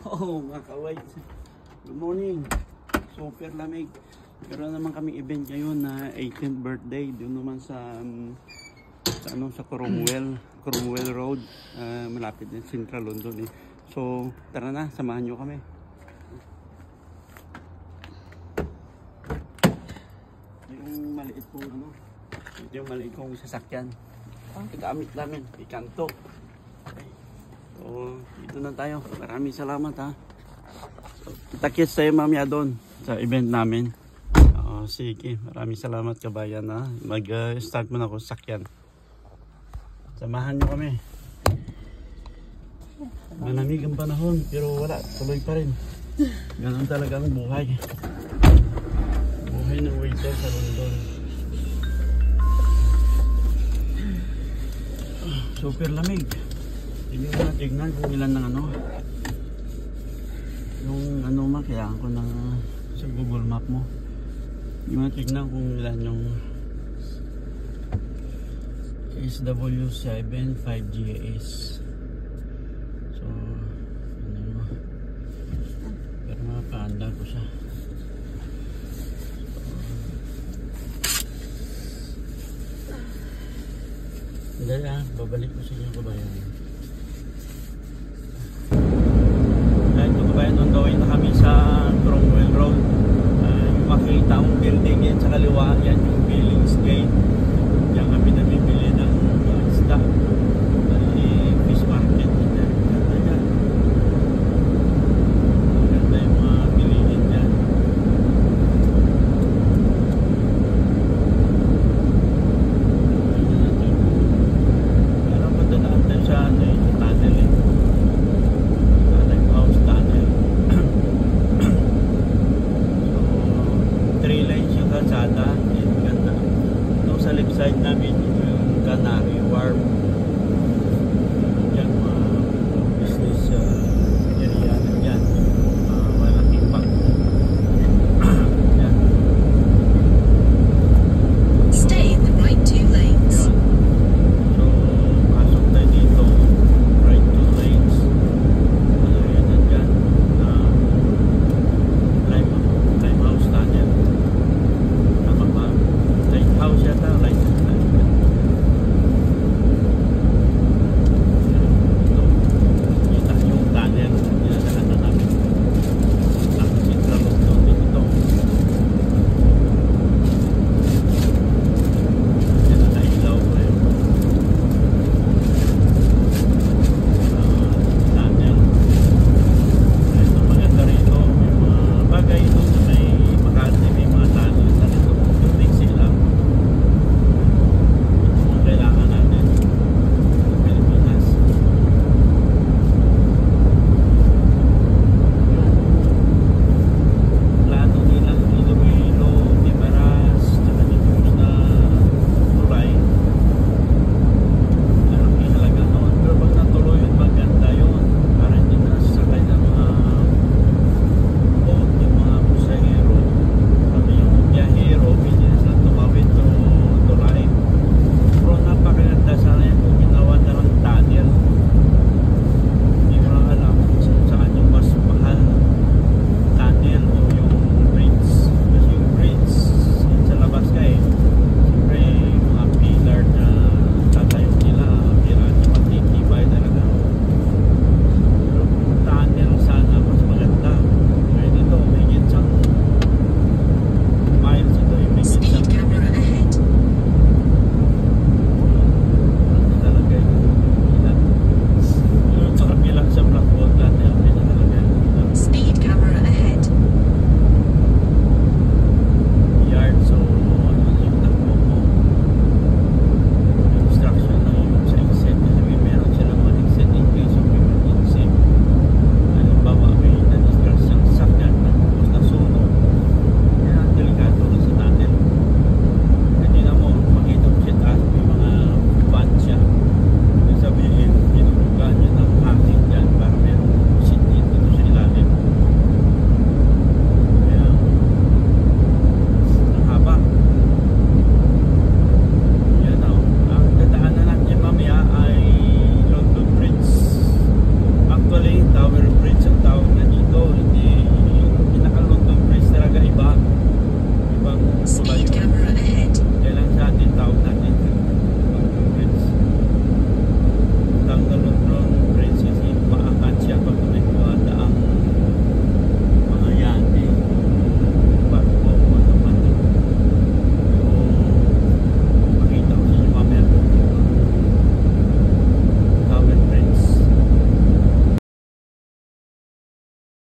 Oh, mga kaway. Good morning. Super lamig. Meron naman kaming event ngayon na 18th birthday. Doon naman sa Cromwell Road. Malapit din Central London eh. So, tara na. Samahan nyo kami. Yung maliit kong ito yung maliit kong sasakyan. Gamit namin. Ikanto. So, dito na tayo. Maraming salamat ha. So, kita-kits tayo mamaya doon sa event namin. Sige, maraming salamat kabayan ha. Mag-start muna ako sakyan. Samahan nyo kami. Malamig ang panahon pero wala, tuloy pa rin. Ganun talaga ang buhay. Buhay ng waiter sa London. Super lamig. Hindi mo na tignan kung ilan ng yung kailangan ko ng sa Google Map mo. Hindi mo na tignan kung ilan yung SW7 5GS. So, pero mapaanda ko siya. Hindi babalik ko sa inyo kabayan. On the way na kami sa Cromwell Road. Yung makita ang building yan sa kaliwa, yan yung Billings Gate. Diyan kami